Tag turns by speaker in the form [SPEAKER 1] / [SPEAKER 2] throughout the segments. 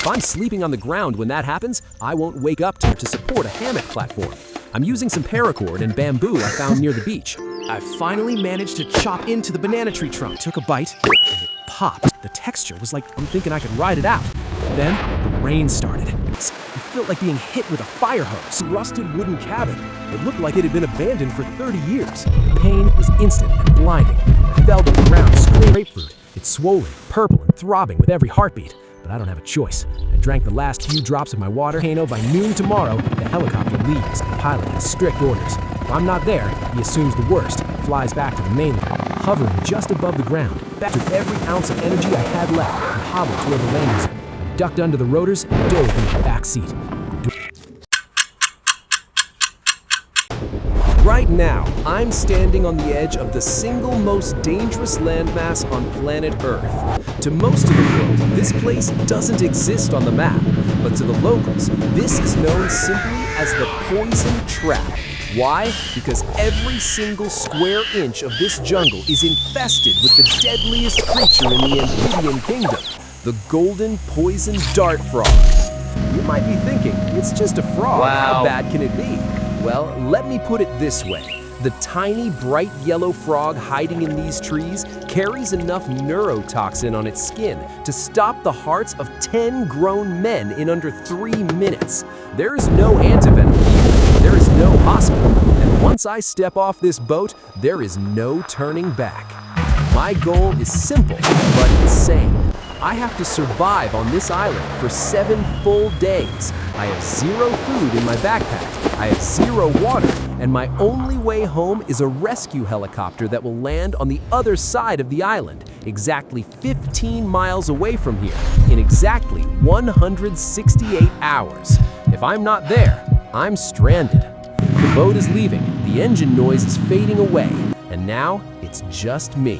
[SPEAKER 1] If I'm sleeping on the ground when that happens, I won't wake up to support a hammock platform. I'm using some paracord and bamboo I found near the beach. I finally managed to chop into the banana tree trunk. Took a bite, and it popped. The texture was like I'm thinking I could ride it out. Then the rain started. It felt like being hit with a fire hose. Rusted wooden cabin. It looked like it had been abandoned for 30 years. The pain was instant and blinding. I fell to the ground, screaming grapefruit. It's swollen, purple, and throbbing with every heartbeat. But I don't have a choice. I drank the last few drops of my water. By noon tomorrow, the helicopter leaves. The pilot has strict orders. If I'm not there, he assumes the worst, flies back to the mainland, hovering just above the ground. Back with every ounce of energy I had left, and hobbled toward the landing zone. I ducked under the rotors and dove into the back seat. Right now, I'm standing on the edge of the single most dangerous landmass on planet Earth. To most of the world, this place doesn't exist on the map, but to the locals, this is known simply as the Poison Trap. Why? Because every single square inch of this jungle is infested with the deadliest creature in the amphibian kingdom, the golden poison dart frog. You might be thinking, it's just a frog, How bad can it be? Well, let me put it this way. The tiny, bright yellow frog hiding in these trees carries enough neurotoxin on its skin to stop the hearts of 10 grown men in under 3 minutes. There is no antivenom here. There is no hospital. And once I step off this boat, there is no turning back. My goal is simple, but insane. I have to survive on this island for 7 full days. I have 0 food in my backpack. I have 0 water, and my only way home is a rescue helicopter that will land on the other side of the island, exactly 15 miles away from here, in exactly 168 hours. If I'm not there, I'm stranded. The boat is leaving, the engine noise is fading away, and now it's just me.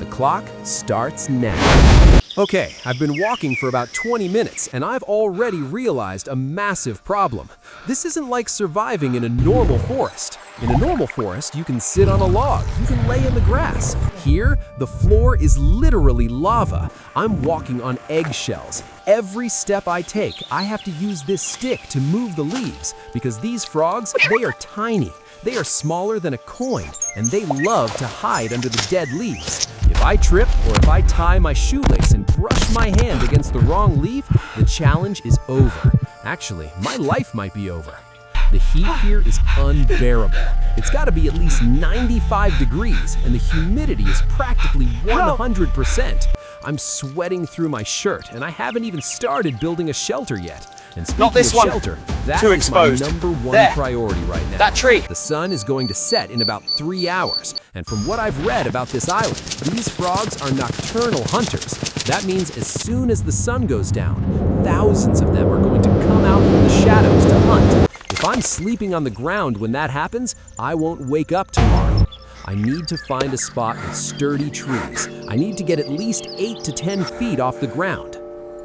[SPEAKER 1] The clock starts now. Okay, I've been walking for about 20 minutes, and I've already realized a massive problem. This isn't like surviving in a normal forest. In a normal forest, you can sit on a log, you can lay in the grass. Here, the floor is literally lava. I'm walking on eggshells. Every step I take, I have to use this stick to move the leaves, because these frogs, they are tiny. They are smaller than a coin, and they love to hide under the dead leaves. If I trip or if I tie my shoelace and brush my hand against the wrong leaf, the challenge is over. Actually, my life might be over. The heat here is unbearable. It's got to be at least 95 degrees, and the humidity is practically 100%. I'm sweating through my shirt, and I haven't even started building a shelter yet. And speaking of shelter, that is my #1 priority right now.
[SPEAKER 2] That tree.
[SPEAKER 1] The sun is going to set in about 3 hours, and from what I've read about this island, these frogs are nocturnal hunters. That means as soon as the sun goes down, thousands of them are going to come out from the shadows to hunt. If I'm sleeping on the ground when that happens, I won't wake up tomorrow. I need to find a spot with sturdy trees. I need to get at least 8 to 10 feet off the ground.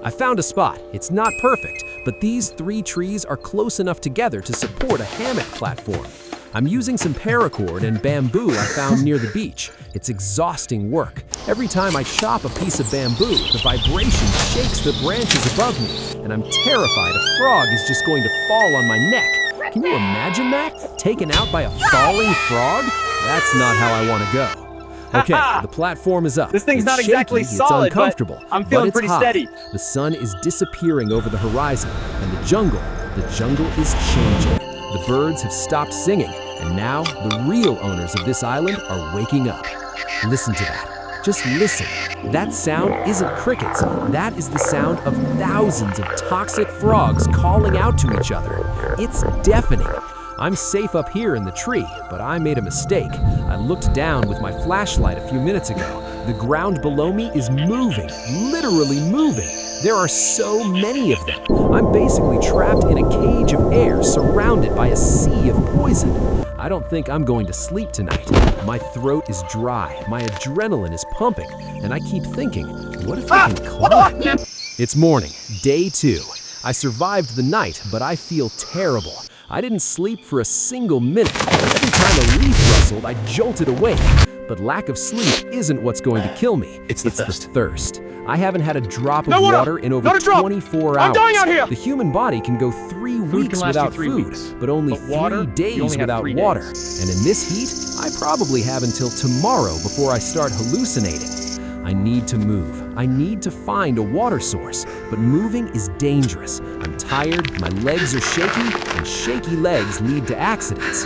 [SPEAKER 1] I found a spot. It's not perfect, but these 3 trees are close enough together to support a hammock platform. I'm using some paracord and bamboo I found near the beach. It's exhausting work. Every time I chop a piece of bamboo, the vibration shakes the branches above me, and I'm terrified a frog is just going to fall on my neck. Can you imagine that? Taken out by a falling frog? That's not how I want to go. Okay, the platform is up.
[SPEAKER 2] This thing's
[SPEAKER 1] it's
[SPEAKER 2] not exactly
[SPEAKER 1] shaky,
[SPEAKER 2] solid,
[SPEAKER 1] it's uncomfortable,
[SPEAKER 2] but I'm feeling
[SPEAKER 1] it's
[SPEAKER 2] pretty
[SPEAKER 1] hot.
[SPEAKER 2] steady.
[SPEAKER 1] The sun is disappearing over the horizon, and the jungle is changing. The birds have stopped singing, and now the real owners of this island are waking up. Listen to that. Just listen. That sound isn't crickets. That is the sound of thousands of toxic frogs calling out to each other. It's deafening. I'm safe up here in the tree, but I made a mistake. I looked down with my flashlight a few minutes ago. The ground below me is moving, literally moving. There are so many of them. I'm basically trapped in a cage of air surrounded by a sea of poison. I don't think I'm going to sleep tonight. My throat is dry, my adrenaline is pumping, and I keep thinking, what if I can climb? It's morning, day 2. I survived the night, but I feel terrible. I didn't sleep for a single minute. Every time a leaf rustled, I jolted awake. But lack of sleep isn't what's going to kill me.
[SPEAKER 2] It's the thirst.
[SPEAKER 1] I haven't had a drop of
[SPEAKER 2] No
[SPEAKER 1] water in over
[SPEAKER 2] Not a drop!
[SPEAKER 1] 24 hours.
[SPEAKER 2] I'm dying out here!
[SPEAKER 1] The human body can go 3 weeks
[SPEAKER 2] can last you
[SPEAKER 1] without
[SPEAKER 2] 3
[SPEAKER 1] food,
[SPEAKER 2] weeks.
[SPEAKER 1] but only
[SPEAKER 2] But water,
[SPEAKER 1] 3
[SPEAKER 2] you
[SPEAKER 1] days
[SPEAKER 2] only have
[SPEAKER 1] without
[SPEAKER 2] 3
[SPEAKER 1] water.
[SPEAKER 2] days.
[SPEAKER 1] And in this heat, I probably have until tomorrow before I start hallucinating. I need to move. I need to find a water source, but moving is dangerous. I'm tired, my legs are shaky, and shaky legs lead to accidents.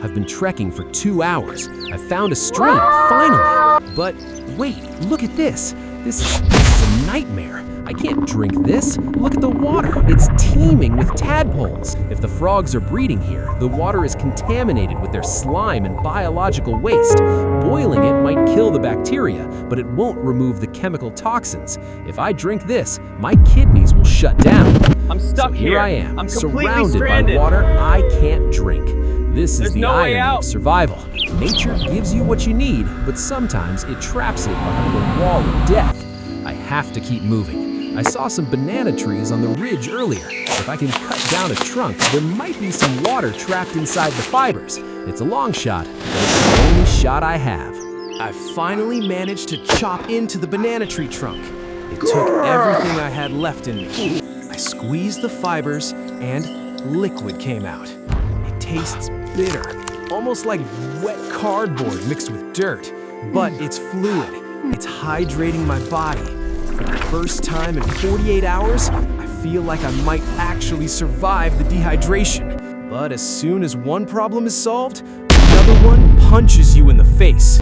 [SPEAKER 1] I've been trekking for 2 hours. I found a stream, finally. But wait, look at this. This is a nightmare. I can't drink this. Look at the water. It's teeming with tadpoles. If the frogs are breeding here, the water is contaminated with their slime and biological waste. Boiling it might kill the bacteria, but it won't remove the chemical toxins. If I drink this, my kidneys will shut down.
[SPEAKER 2] I'm stuck
[SPEAKER 1] So here I am,
[SPEAKER 2] I'm completely
[SPEAKER 1] surrounded
[SPEAKER 2] stranded.
[SPEAKER 1] by water I can't drink. This is
[SPEAKER 2] There's
[SPEAKER 1] the
[SPEAKER 2] no way
[SPEAKER 1] irony
[SPEAKER 2] out.
[SPEAKER 1] of survival. Nature gives you what you need, but sometimes it traps it behind a wall of death. I have to keep moving. I saw some banana trees on the ridge earlier. If I can cut down a trunk, there might be some water trapped inside the fibers. It's a long shot, but it's the only shot I have. I finally managed to chop into the banana tree trunk. It took everything I had left in me. I squeezed the fibers and liquid came out. It tastes bitter, almost like wet cardboard mixed with dirt, but it's fluid. It's hydrating my body. For the first time in 48 hours, I feel like I might actually survive the dehydration. But as soon as one problem is solved, another one punches you in the face.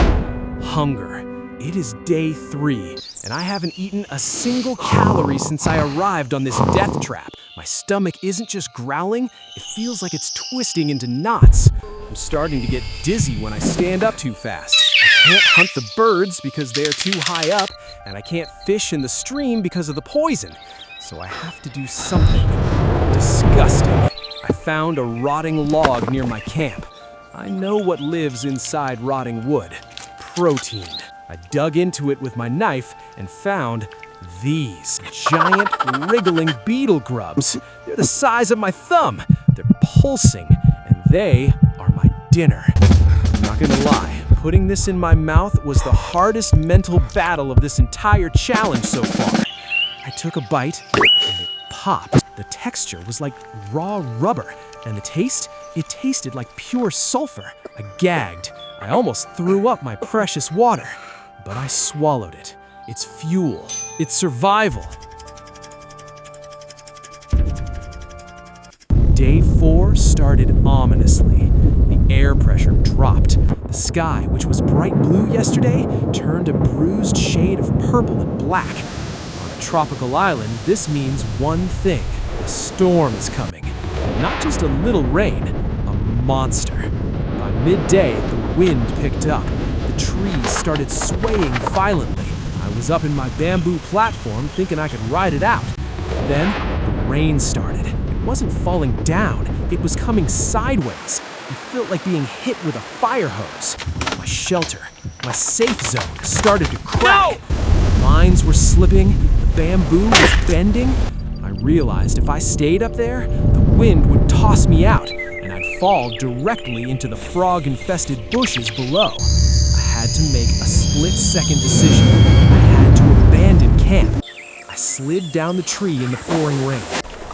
[SPEAKER 1] Hunger. It is day 3, and I haven't eaten a single calorie since I arrived on this death trap. My stomach isn't just growling, it feels like it's twisting into knots. I'm starting to get dizzy when I stand up too fast. I can't hunt the birds because they're too high up, and I can't fish in the stream because of the poison. So I have to do something disgusting. I found a rotting log near my camp. I know what lives inside rotting wood. Protein. I dug into it with my knife and found these giant wriggling beetle grubs. They're the size of my thumb. They're pulsing, and they are my dinner. I'm not gonna lie, putting this in my mouth was the hardest mental battle of this entire challenge so far. I took a bite, and it popped. The texture was like raw rubber, and the taste? It tasted like pure sulfur. I gagged. I almost threw up my precious water. But I swallowed it. It's fuel. It's survival. Day 4 started ominously. The air pressure dropped. The sky, which was bright blue yesterday, turned a bruised shade of purple and black. On a tropical island, this means one thing. A storm is coming. And not just a little rain, a monster. By midday, the wind picked up. The trees started swaying violently. I was up in my bamboo platform thinking I could ride it out. Then the rain started. It wasn't falling down, it was coming sideways. It felt like being hit with a fire hose. My shelter, my safe zone started to crack. The vines were slipping, the bamboo was bending. I realized if I stayed up there, the wind would toss me out and I'd fall directly into the frog-infested bushes below. I had to make a split-second decision. I had to abandon camp. I slid down the tree in the pouring rain.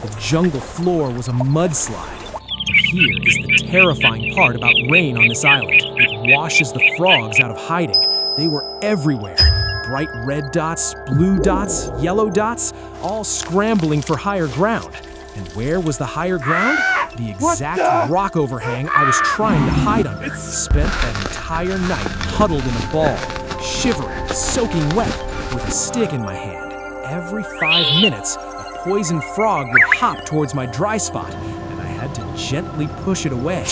[SPEAKER 1] The jungle floor was a mudslide. And here is the terrifying part about rain on this island. It washes the frogs out of hiding. They were everywhere. Bright red dots, blue dots, yellow dots, all scrambling for higher ground. And where was the higher ground? The exact rock overhang I was trying to hide under. Spent that entire night huddled in a ball, shivering, soaking wet, with a stick in my hand. Every 5 minutes, a poison frog would hop towards my dry spot, and I had to gently push it away.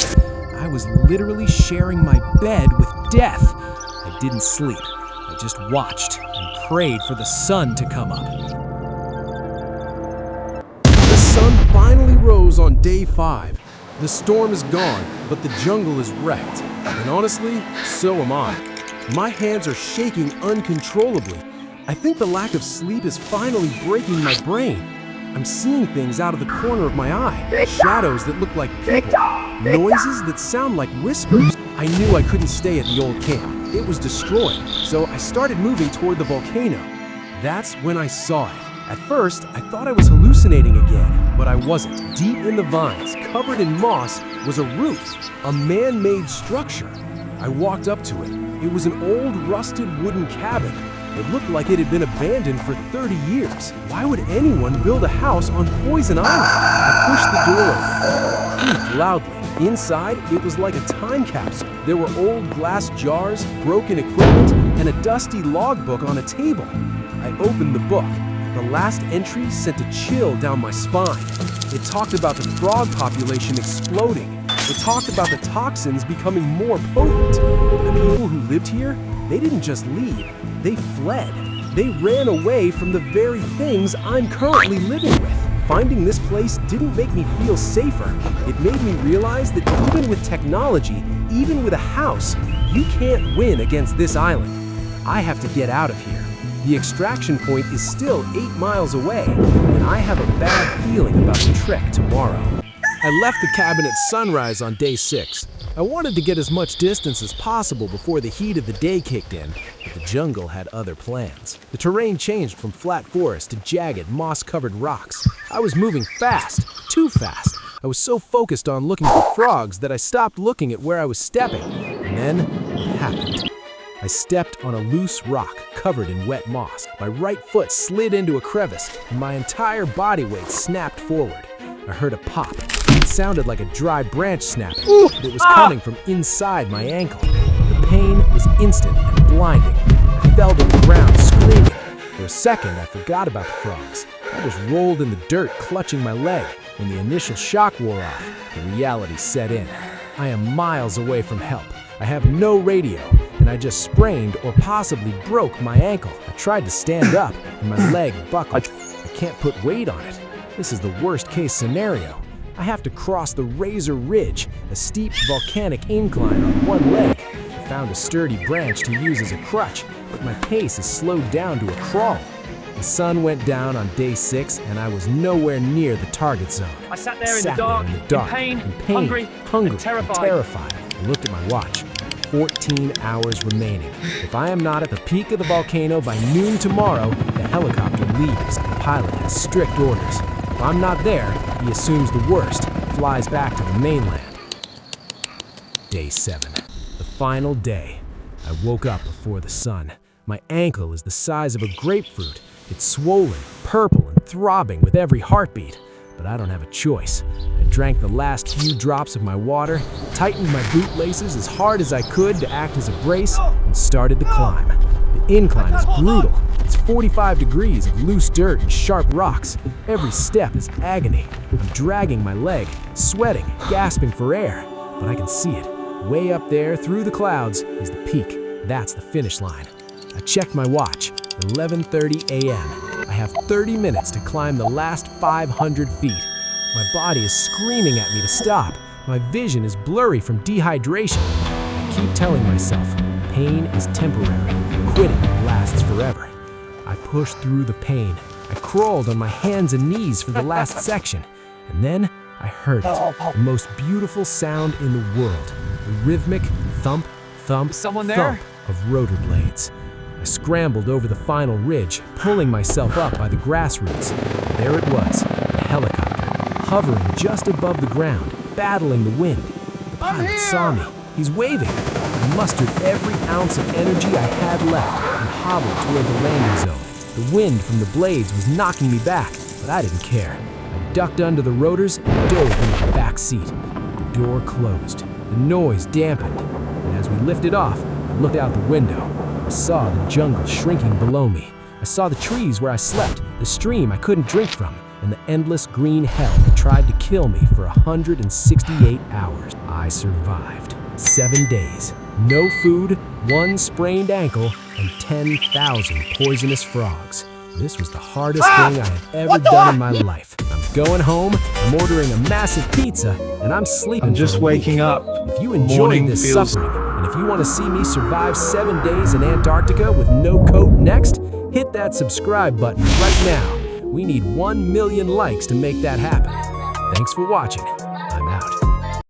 [SPEAKER 1] I was literally sharing my bed with death. I didn't sleep. I just watched and prayed for the sun to come up. The sun finally rose on day 5. The storm is gone, but the jungle is wrecked. And honestly, so am I. My hands are shaking uncontrollably. I think the lack of sleep is finally breaking my brain. I'm seeing things out of the corner of my eye. Shadows that look like people. Noises that sound like whispers. I knew I couldn't stay at the old camp. It was destroyed, so I started moving toward the volcano. That's when I saw it. At first, I thought I was hallucinating again, but I wasn't. Deep in the vines, covered in moss, was a roof, a man-made structure. I walked up to it. It was an old, rusted wooden cabin. It looked like it had been abandoned for 30 years. Why would anyone build a house on Poison Island? I pushed the door open, creaked loudly. Inside, it was like a time capsule. There were old glass jars, broken equipment, and a dusty logbook on a table. I opened the book. The last entry sent a chill down my spine. It talked about the frog population exploding. It talked about the toxins becoming more potent. The people who lived here, they didn't just leave, they fled. They ran away from the very things I'm currently living with. Finding this place didn't make me feel safer. It made me realize that even with technology, even with a house, you can't win against this island. I have to get out of here. The extraction point is still 8 miles away, and I have a bad feeling about the trek tomorrow. I left the cabin at sunrise on day 6. I wanted to get as much distance as possible before the heat of the day kicked in, but the jungle had other plans. The terrain changed from flat forest to jagged, moss-covered rocks. I was moving fast, too fast. I was so focused on looking for frogs that I stopped looking at where I was stepping, and then it happened. I stepped on a loose rock covered in wet moss. My right foot slid into a crevice, and my entire body weight snapped forward. I heard a pop. It sounded like a dry branch snapping, but it was coming from inside my ankle. The pain was instant and blinding. I fell to the ground screaming. For a second, I forgot about the frogs. I just rolled in the dirt, clutching my leg. When the initial shock wore off, the reality set in. I am miles away from help. I have no radio, and I just sprained or possibly broke my ankle. I tried to stand up, and my leg buckled. I can't put weight on it. This is the worst-case scenario. I have to cross the Razor Ridge, a steep volcanic incline on one leg. I found a sturdy branch to use as a crutch, but my pace is slowed down to a crawl. The sun went down on day 6, and I was nowhere near the target zone.
[SPEAKER 2] I sat there in the dark, in pain, hungry, and terrified.
[SPEAKER 1] I looked at my watch. 14 hours remaining. If I am not at the peak of the volcano by noon tomorrow, the helicopter leaves. The pilot has strict orders. If I'm not there, he assumes the worst, flies back to the mainland. Day 7. The final day. I woke up before the sun. My ankle is the size of a grapefruit. It's swollen, purple, and throbbing with every heartbeat. But I don't have a choice. I drank the last few drops of my water, tightened my boot laces as hard as I could to act as a brace, and started the climb. The incline is brutal. It's 45 degrees of loose dirt and sharp rocks. Every step is agony. I'm dragging my leg, sweating, gasping for air. But I can see it. Way up there, through the clouds, is the peak. That's the finish line. I checked my watch. 11:30 a.m. I have 30 minutes to climb the last 500 feet. My body is screaming at me to stop. My vision is blurry from dehydration. I keep telling myself, pain is temporary. Quitting lasts forever. I pushed through the pain. I crawled on my hands and knees for the last section. And then I heard it. The most beautiful sound in the world. The rhythmic thump, thump,
[SPEAKER 2] Someone there?
[SPEAKER 1] thump of rotor blades. I scrambled over the final ridge, pulling myself up by the grass roots. There it was, the helicopter, hovering just above the ground, battling the wind. The pilot saw me. He's waving. I mustered every ounce of energy I had left and hobbled toward the landing zone. The wind from the blades was knocking me back, but I didn't care. I ducked under the rotors and dove into the back seat. The door closed. The noise dampened, and as we lifted off, I looked out the window. I saw the jungle shrinking below me. I saw the trees where I slept, the stream I couldn't drink from, and the endless green hell that tried to kill me for 168 hours. I survived. 7 days. No food, 1 sprained ankle, and 10,000 poisonous frogs. This was the hardest thing I have ever done in my life. I'm going home, I'm ordering a massive pizza, and I'm sleeping.
[SPEAKER 3] I'm just waking up.
[SPEAKER 1] If you enjoyed this suffering, and if you want to see me survive 7 days in Antarctica with no coat next, hit that subscribe button right now. We need 1 million likes to make that happen. Thanks for watching.